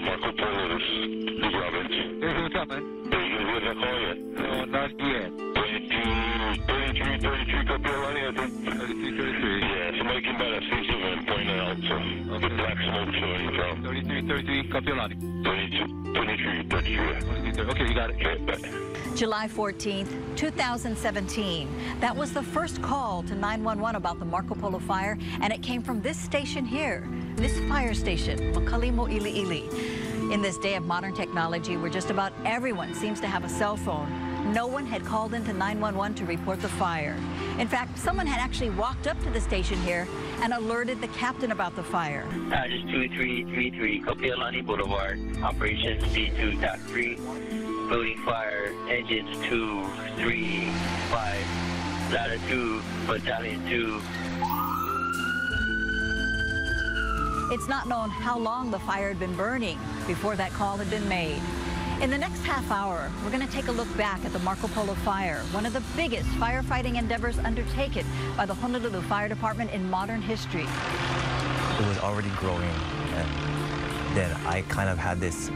Marco Polo, this is Luke Robbins. Hey, what's up, man? Are you going to get that call yet? No, not yet. 33, copy Alani, I think. 33. Yeah, somebody came by that stage and pointed out, so the black smoke showing from. 33, copy Alani. 23. Okay, you got it. Okay, bye. July 14th, 2017. That was the first call to 911 about the Marco Polo fire, and it came from this station here, this fire station, Makalimo Iliili. In this day of modern technology where just about everyone seems to have a cell phone, no one had called into 911 to report the fire. In fact, someone had actually walked up to the station here and alerted the captain about the fire. Just 2333, Kopialani Boulevard, operations D2.3. Building fire, engines 2, 3, 5, ladder 2, battalion 2. It's not known how long the fire had been burning before that call had been made. In the next half hour, we're going to take a look back at the Marco Polo fire, one of the biggest firefighting endeavors undertaken by the Honolulu Fire Department in modern history. It was already growing, and then I kind of had this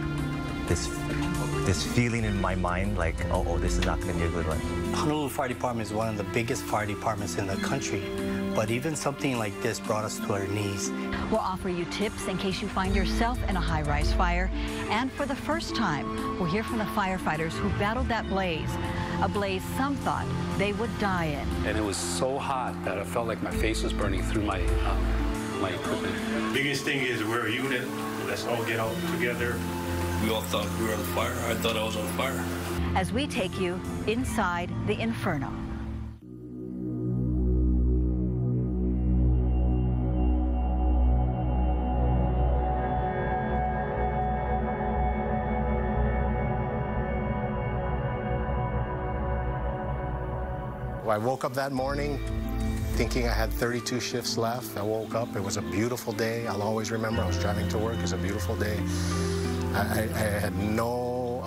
feeling in my mind like, oh, this is not going to be a good one. Honolulu Fire Department is one of the biggest fire departments in the country, but even something like this brought us to our knees. We'll offer you tips in case you find yourself in a high-rise fire, and for the first time, we'll hear from the firefighters who battled that blaze, a blaze some thought they would die in. And it was so hot that I felt like my face was burning through my equipment. Biggest thing is we're a unit. Let's all get out together. We all thought we were on fire. I thought I was on fire. As we take you inside the Inferno. I woke up that morning thinking I had 32 shifts left. I woke up, it was a beautiful day. I'll always remember I was driving to work, it was a beautiful day. I had no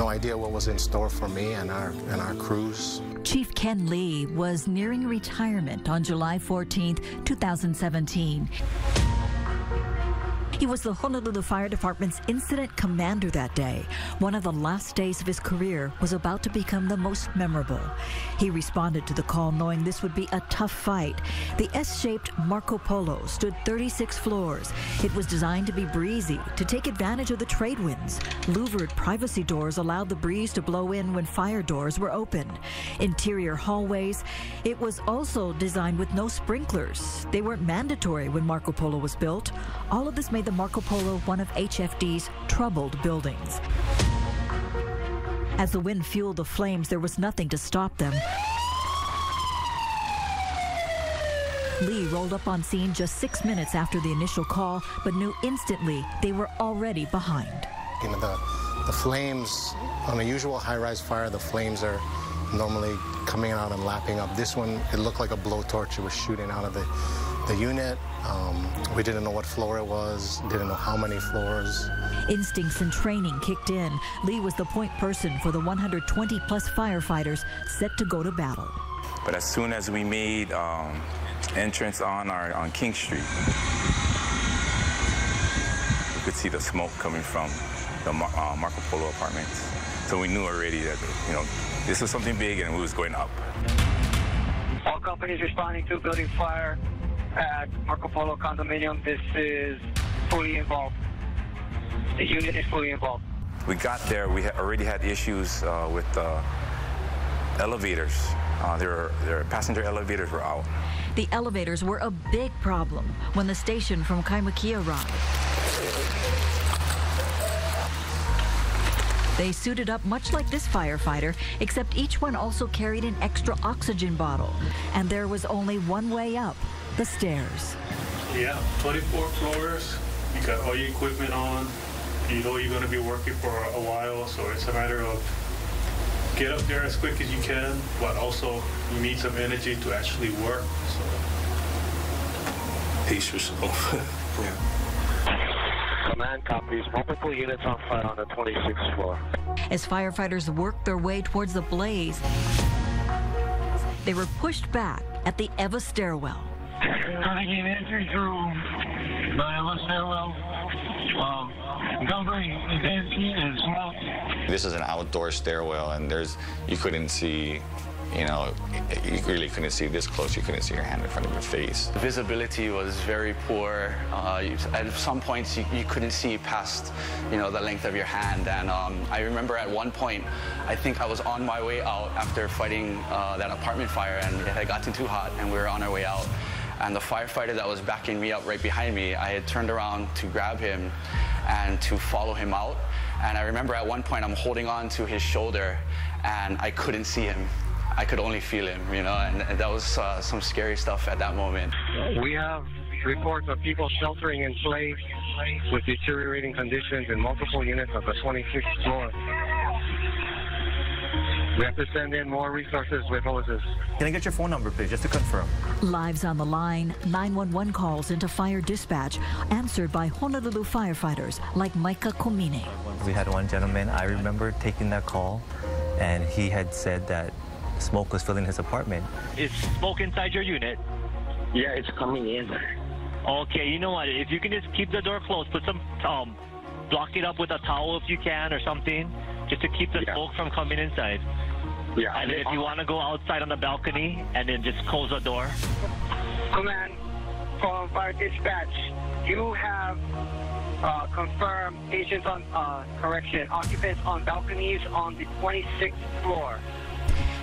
idea what was in store for me and our crews. Chief Ken Lee was nearing retirement on July 14th, 2017. He was the Honolulu Fire Department's incident commander that day. One of the last days of his career was about to become the most memorable. He responded to the call knowing this would be a tough fight. The S-shaped Marco Polo stood 36 floors. It was designed to be breezy, to take advantage of the trade winds. Louvered privacy doors allowed the breeze to blow in when fire doors were open. Interior hallways. It was also designed with no sprinklers. They weren't mandatory when Marco Polo was built. All of this made the Marco Polo one of HFD's troubled buildings. As the wind fueled the flames, there was nothing to stop them. Lee rolled up on scene just 6 minutes after the initial call, but knew instantly they were already behind. You know, the flames, on a usual high-rise fire, the flames are normally coming out and lapping up. This one, it looked like a blowtorch. It was shooting out of the unit. We didn't know what floor it was, didn't know how many floors. Instincts and training kicked in. Lee was the point person for the 120-plus firefighters set to go to battle. But as soon as we made entrance on King Street, we could see the smoke coming from the Marco Polo apartments. So we knew already that, you know, this was something big and we was going up. All companies responding to building fire at Marco Polo condominium. This is fully involved. The unit is fully involved. We got there, we already had issues with elevators. Their passenger elevators were out. The elevators were a big problem when the station from Kaimuki arrived. They suited up much like this firefighter, except each one also carried an extra oxygen bottle. And there was only one way up, the stairs. Yeah, 24 floors. You got all your equipment on. You know you're going to be working for a while, so it's a matter of get up there as quick as you can, but also you need some energy to actually work. So. Pace yourself. Yeah. Command copies. Multiple units on fire on the 26th floor. As firefighters worked their way towards the blaze, they were pushed back at the Eva stairwell. Trying to get entry through the Eva stairwell. This is an outdoor stairwell, and you couldn't see, you know, you really couldn't see this close. You couldn't see your hand in front of your face. The visibility was very poor. At some points, you couldn't see past, you know, the length of your hand. And I remember at one point, I think I was on my way out after fighting that apartment fire, and it had gotten too hot, and we were on our way out. And the firefighter that was backing me up right behind me, I had turned around to grab him and to follow him out. And I remember at one point, I'm holding on to his shoulder, and I couldn't see him. I could only feel him, you know, and that was some scary stuff at that moment. We have reports of people sheltering in place with deteriorating conditions in multiple units of the 26th floor. We have to send in more resources with hoses. Can I get your phone number, please, just to confirm? Lives on the line, 911 calls into fire dispatch, answered by Honolulu firefighters like Micah Komine. We had one gentleman, I remember taking that call, and he had said that smoke was filling his apartment. Is smoke inside your unit? Yeah, it's coming in. Okay, you know what? If you can just keep the door closed, put some, block it up with a towel if you can or something, just to keep the smoke from coming inside. Yeah. And then if you want to go outside on the balcony and then just close the door. Command from fire dispatch. You have confirmed patients on, occupants on balconies on the 26th floor.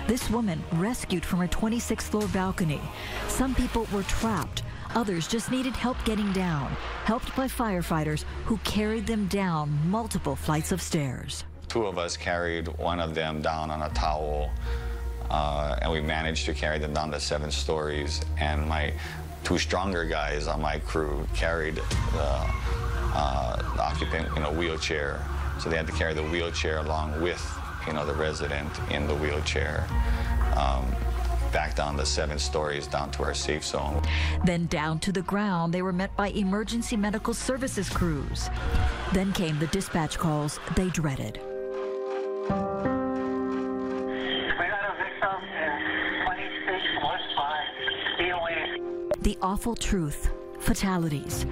This woman rescued from her 26th floor balcony. Some people were trapped. Others just needed help getting down, helped by firefighters who carried them down multiple flights of stairs. Two of us carried one of them down on a towel, and we managed to carry them down the 7 stories. And my 2 stronger guys on my crew carried the occupant in a wheelchair. So they had to carry the wheelchair along with, you know, the resident in the wheelchair, back down the 7 stories down to our safe zone. Then down to the ground, they were met by emergency medical services crews. Then came the dispatch calls they dreaded. We got a victim in 26 West 5. The awful truth, fatalities.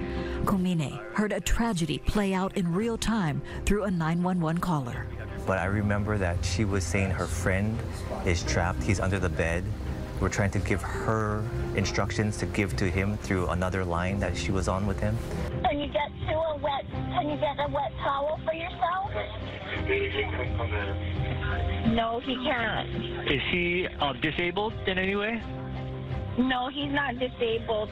Komine heard a tragedy play out in real time through a 911 caller. But I remember that she was saying her friend is trapped, he's under the bed. We're trying to give her instructions to give to him through another line that she was on with him. Can you get a wet towel for yourself? No, he can't. Is he disabled in any way? No, he's not disabled.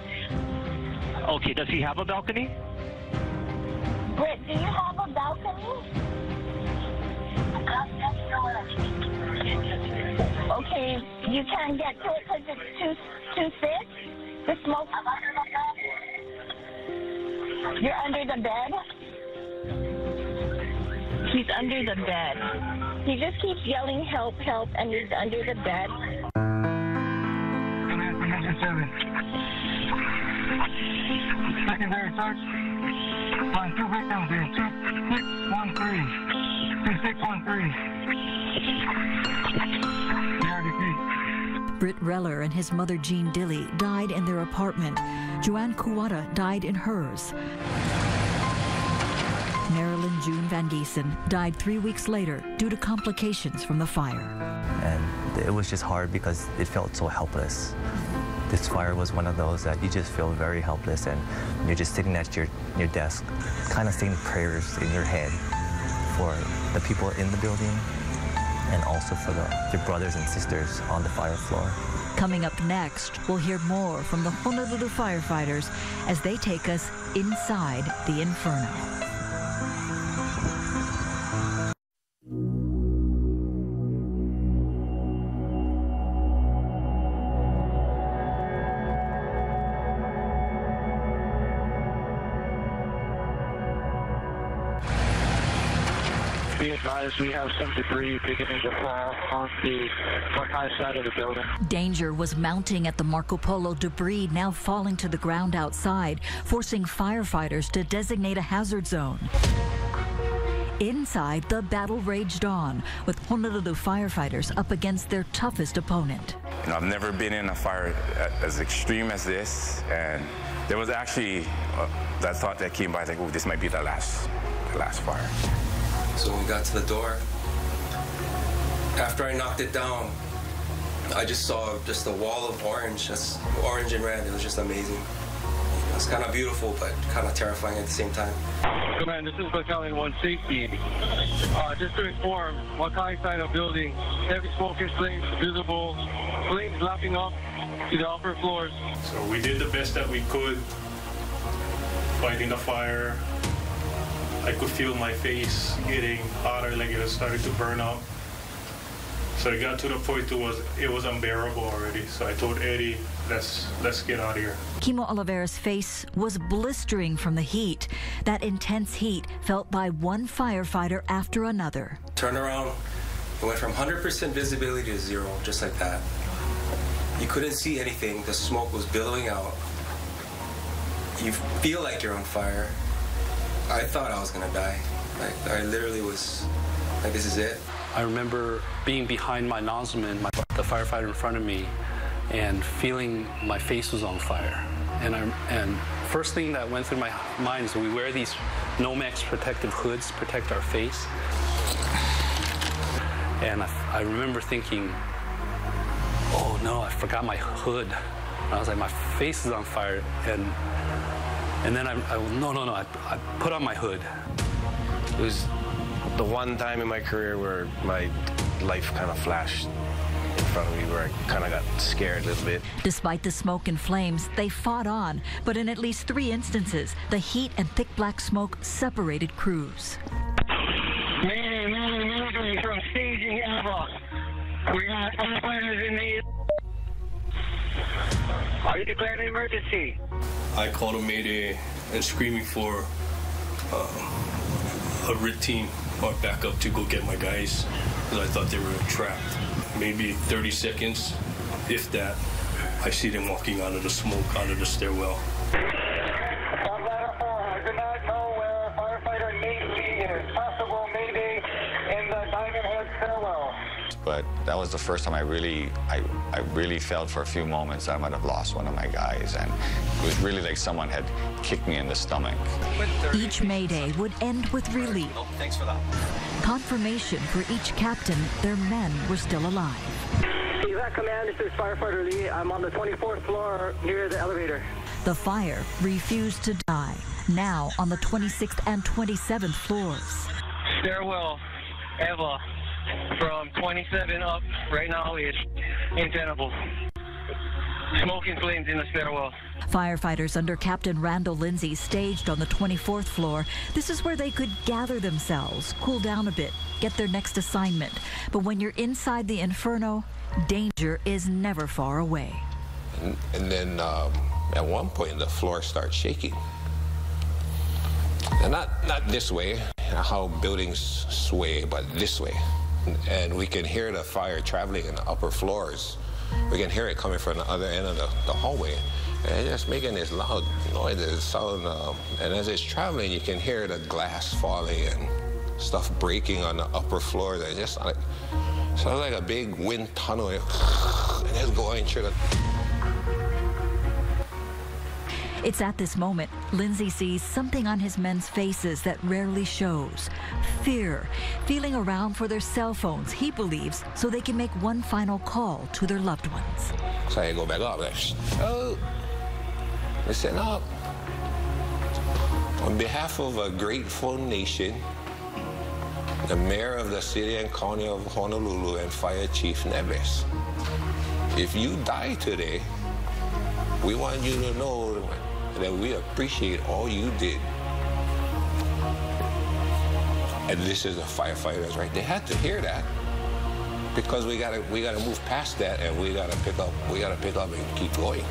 Okay, does he have a balcony? Britt, do you have a balcony? Okay, you can't get to it because it's too thick? The smoke? You're under the bed? He's under the bed. He just keeps yelling, help, help, and he's under the bed. Secondary search. Find 2 victims here. 2613. 2613. Britt Reller and his mother Jean Dilly died in their apartment. Joanne Kuwata died in hers. Marilyn June Van Giesen died 3 weeks later due to complications from the fire. And it was just hard because it felt so helpless. This fire was one of those that you just feel very helpless, and you're just sitting at your desk, kind of saying prayers in your head for the people in the building and also for your brothers and sisters on the fire floor. Coming up next, we'll hear more from the Honolulu firefighters as they take us inside the Inferno. Be advised, we have some debris beginning to fall on the high side of the building. Danger was mounting at the Marco Polo, debris now falling to the ground outside, forcing firefighters to designate a hazard zone. Inside, the battle raged on, with Honolulu firefighters up against their toughest opponent. You know, I've never been in a fire as extreme as this, and There was actually that thought that came by, like, oh, this might be the last fire. So when we got to the door, after I knocked it down, I just saw just a wall of orange, just orange and red. It was just amazing. It was kind of beautiful, but kind of terrifying at the same time. Command, this is Battalion 1 Safety. Just to inform, Wakai side of building, heavy smoke and flames visible, flames lapping up to the upper floors. So we did the best that we could fighting the fire. I could feel my face getting hotter, like it was starting to burn up. So it got to the point it was unbearable already. So I told Eddie, let's get out of here. Kimo Oliveira's face was blistering from the heat. That intense heat felt by one firefighter after another. Turn around, it went from 100% visibility to 0, just like that. You couldn't see anything. The smoke was billowing out. You feel like you're on fire. I thought I was gonna die. Like, I literally was like, this is it. I remember being behind my nozzleman, the firefighter in front of me, and feeling my face was on fire. And first thing that went through my mind is we wear these Nomex protective hoods, protect our face. And I remember thinking, oh no, I forgot my hood. And I was like, my face is on fire. And then I put on my hood. It was the one time in my career where my life kind of flashed in front of me, where I kind of got scared a little bit. Despite the smoke and flames, they fought on, but in at least 3 instances, the heat and thick black smoke separated crews. Mayday from staging Alpha. We got firefighters in need. Are you declaring an emergency? I called a mayday and screaming for a RIT team or backup to go get my guys, because I thought they were trapped. Maybe 30 seconds, if that, I see them walking out of the smoke, out of the stairwell. Ladder 4, I do not know where firefighter needs me. It is possible maybe in the Diamond Head stairwell. But that was the first time I really felt for a few moments that I might have lost one of my guys, and it was really like someone had kicked me in the stomach. Each Mayday would end with relief. Oh, thanks for that. Confirmation for each captain their men were still alive. Evac Command, this is Firefighter Lee. I'm on the 24th floor near the elevator. The fire refused to die, now on the 26th and 27th floors. Stairwell, Eva, from 27 up right now is untenable. Smoke and flames in the stairwell. Firefighters under Captain Randall Lindsay staged on the 24th floor. This is where they could gather themselves, cool down a bit, get their next assignment. But when you're inside the Inferno, danger is never far away. And then at one point, the floor starts shaking. And not this way, how buildings sway, but this way. And we can hear the fire traveling in the upper floors. We can hear it coming from the other end of the hallway. And it's just making this loud noise, sound. And as it's traveling, you can hear the glass falling and stuff breaking on the upper floor. That just sounds like a big wind tunnel. And it's going through the... It's at this moment, Lindsay sees something on his men's faces that rarely shows. Fear, feeling around for their cell phones, he believes, so they can make one final call to their loved ones. So I go back up, like, oh, listen up. On behalf of a grateful nation, the mayor of the city and county of Honolulu and Fire Chief Neves, if you die today, we want you to know that we appreciate all you did. And this is the firefighters, right? They had to hear that, because we gotta move past that, and we gotta pick up and keep going.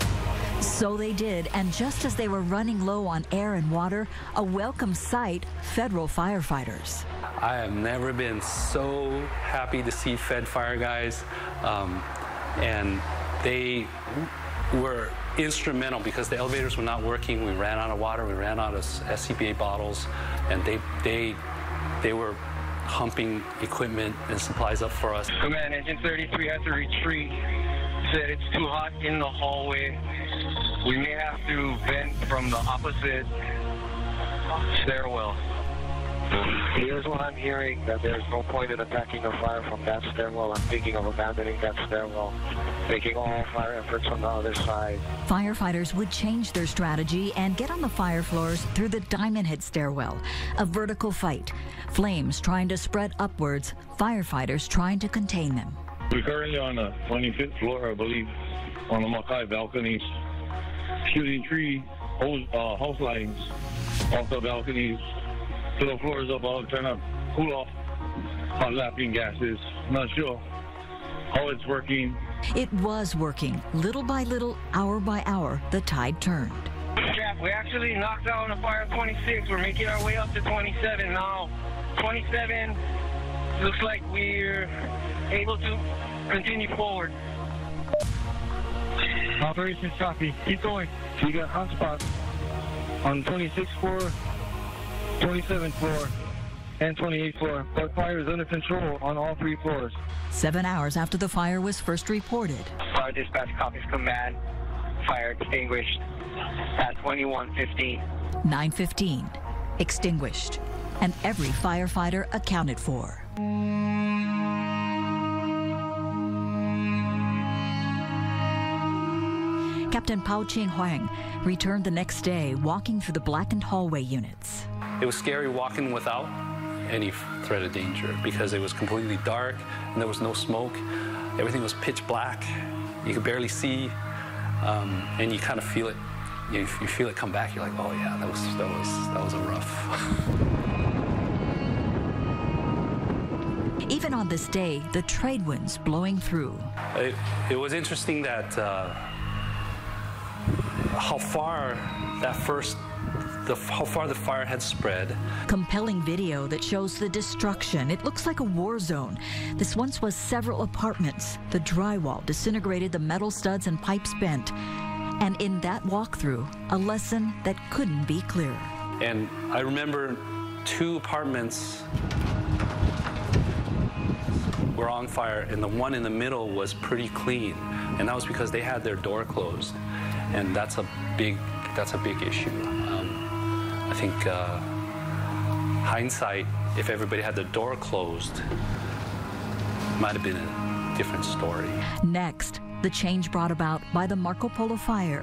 So they did, and just as they were running low on air and water, a welcome sight, federal firefighters. I have never been so happy to see Fed Fire guys, and they were instrumental because the elevators were not working. We ran out of water, we ran out of SCBA bottles, and they were humping equipment and supplies up for us. Command, Engine 33 has to retreat. Said it's too hot in the hallway. We may have to vent from the opposite stairwell. Here's what I'm hearing, that there's no point in attacking the fire from that stairwell. I'm thinking of abandoning that stairwell, making all fire efforts on the other side. Firefighters would change their strategy and get on the fire floors through the Diamond Head stairwell, a vertical fight. Flames trying to spread upwards, firefighters trying to contain them. We're currently on the 25th floor, I believe, on the Makai balconies, shooting three house lines off the balconies to the floors above, trying to cool off hot laughing gases. Not sure how it's working. It was working. Little by little, hour by hour, the tide turned. Jack, we actually knocked out on the fire 26. We're making our way up to 27 now. 27 looks like we're able to continue forward. Operations copy. Keep going. We got hotspots on 26th floor, 27th floor, and 28th floor. But fire is under control on all three floors. 7 hours after the fire was first reported. Fire dispatch copies command. Fire extinguished at 21:15. 9:15, extinguished, and every firefighter accounted for. Captain Pao Ching Huang returned the next day, walking through the blackened hallway units. It was scary walking without any threat of danger because it was completely dark and there was no smoke. Everything was pitch black. You could barely see, and you kind of feel it. You feel it come back. You're like, oh yeah, that was a rough. Even on this day, the trade winds blowing through. It was interesting that how far the fire had spread. Compelling video that shows the destruction. It looks like a war zone. This once was several apartments. The drywall disintegrated, the metal studs and pipes bent. And in that walkthrough, a lesson that couldn't be clearer. And I remember 2 apartments were on fire, and the one in the middle was pretty clean. And that was because they had their door closed. And that's a big issue. I think hindsight, if everybody had the door closed, might have been a different story. Next, the change brought about by the Marco Polo fire,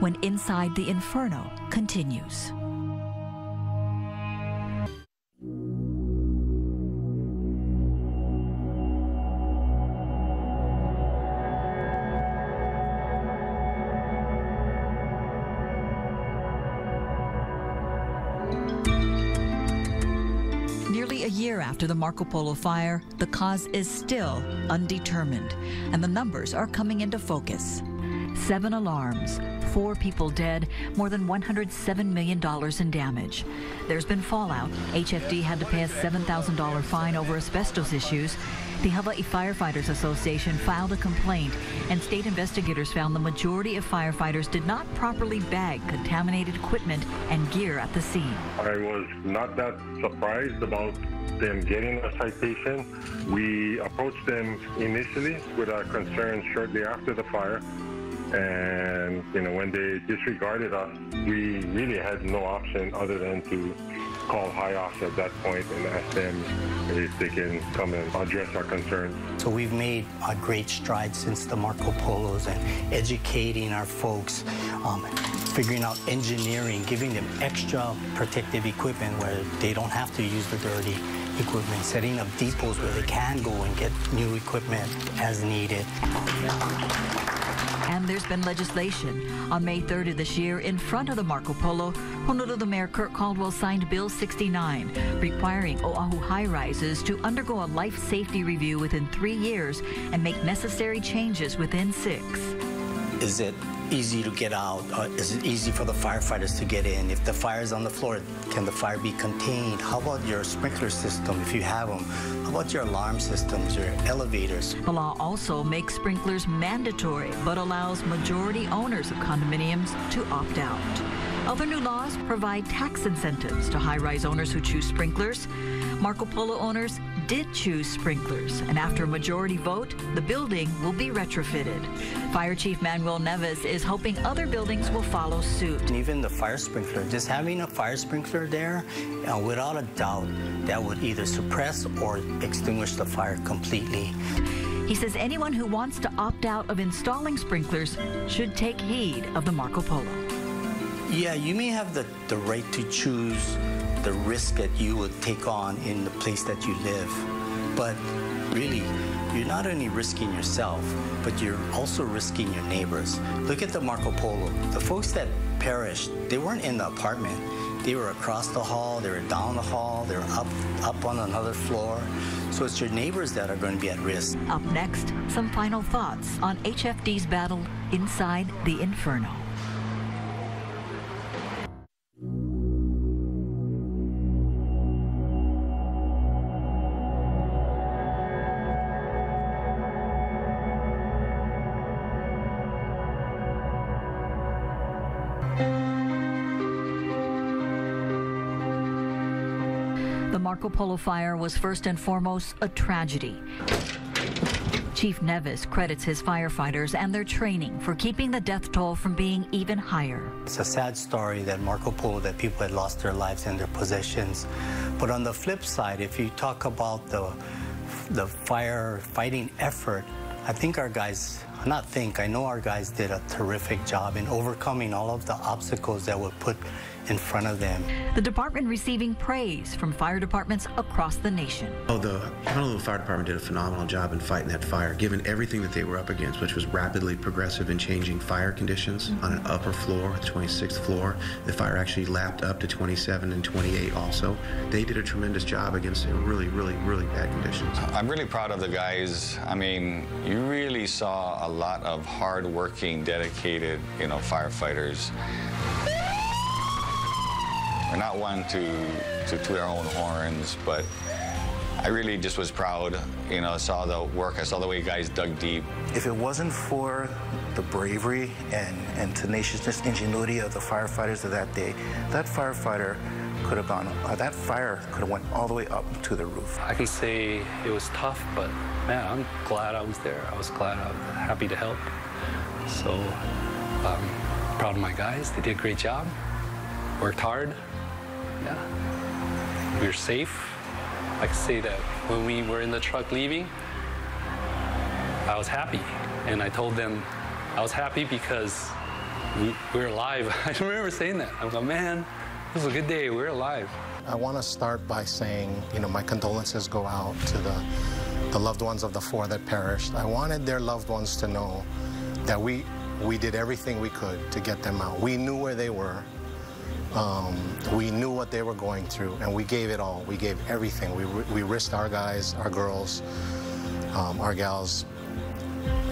when Inside the Inferno continues. Nearly a year after the Marco Polo fire, the cause is still undetermined, and the numbers are coming into focus. 7 alarms, 4 people dead, more than $107 million in damage. There's been fallout. HFD had to pay a $7,000 fine over asbestos issues. The Hawaii Firefighters Association filed a complaint, and state investigators found the majority of firefighters did not properly bag contaminated equipment and gear at the scene. I was not that surprised about them getting a citation. We approached them initially with our concerns shortly after the fire. And, when they disregarded us, we really had no option other than to call high ops at that point and ask them if they can come and address our concerns. So we've made a great stride since the Marco Polos and educating our folks, figuring out engineering, giving them extra protective equipment where they don't have to use the dirty equipment, setting up depots where they can go and get new equipment as needed. And there's been legislation. On May 3rd of this year, in front of the Marco Polo, Honolulu Mayor Kurt Caldwell signed Bill 69, requiring Oahu high-rises to undergo a life safety review within 3 years and make necessary changes within 6. Is it easy to get out? Is it easy for the firefighters to get in? If the fire's on the floor, can the fire be contained? How about your sprinkler system, if you have them? How about your alarm systems, your elevators? The law also makes sprinklers mandatory, but allows majority owners of condominiums to opt out. Other new laws provide tax incentives to high-rise owners who choose sprinklers. Marco Polo owners did choose sprinklers, and after a majority vote, the building will be retrofitted. Fire Chief Manuel Neves is hoping other buildings will follow suit. And even the fire sprinkler, just having a fire sprinkler there, without a doubt, that would either suppress or extinguish the fire completely. He says anyone who wants to opt out of installing sprinklers should take heed of the Marco Polo. Yeah, you may have the right to choose the risk that you would take on in the place that you live. But really, you're not only risking yourself, but you're also risking your neighbors. Look at the Marco Polo. The folks that perished, they weren't in the apartment. They were across the hall, they were down the hall, they were up on another floor. So it's your neighbors that are going to be at risk. Up next, some final thoughts on HFD's battle inside the Inferno. The Marco Polo fire was first and foremost a tragedy. Chief Neves credits his firefighters and their training for keeping the death toll from being even higher. It's a sad story that Marco Polo, that people had lost their lives and their possessions. But on the flip side, if you talk about the firefighting effort, I think our guys, I know our guys did a terrific job in overcoming all of the obstacles that were put in front of them. The department receiving praise from fire departments across the nation. The Honolulu Fire Department did a phenomenal job in fighting that fire, given everything that they were up against, which was rapidly progressive and changing fire conditions on an upper floor, the 26th floor. The fire actually lapped up to 27 and 28 also. They did a tremendous job against really, really, really bad conditions. I'm really proud of the guys. I mean, you really saw a lot of hard-working, dedicated, firefighters. We're not one to toot our own horns, but I really just was proud. I saw the work, I saw the way guys dug deep. If it wasn't for the bravery and tenaciousness, ingenuity of the firefighters of that day, that firefighter could have gone, that fire could have went all the way up to the roof. I can say it was tough, but man, I'm glad I was there. I was glad, I was happy to help. So, proud of my guys. They did a great job, worked hard. Yeah, we were safe. I can say that when we were in the truck leaving, I was happy. And I told them I was happy because we're alive. I remember saying that. I was like, man, this was a good day. We're alive. I want to start by saying, my condolences go out to the loved ones of the 4 that perished. I wanted their loved ones to know that we did everything we could to get them out. We knew where they were. We knew what they were going through, and we gave it all. We gave everything. We risked our guys, our girls, our gals.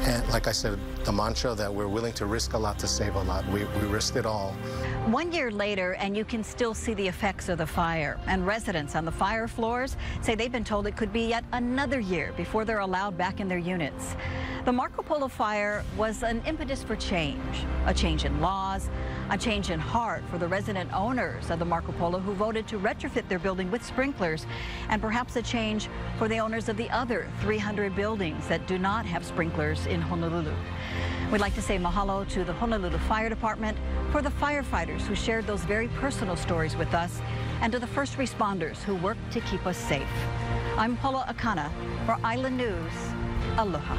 And like I said, the mantra that we're willing to risk a lot to save a lot. We risked it all. 1 year later, and you can still see the effects of the fire. And residents on the fire floors say they've been told it could be yet another year before they're allowed back in their units. The Marco Polo fire was an impetus for change, a change in laws, a change in heart for the resident owners of the Marco Polo who voted to retrofit their building with sprinklers, and perhaps a change for the owners of the other 300 buildings that do not have sprinklers in Honolulu. We'd like to say mahalo to the Honolulu Fire Department for the firefighters who shared those very personal stories with us, and to the first responders who worked to keep us safe. I'm Paula Akana for Island News. Aloha.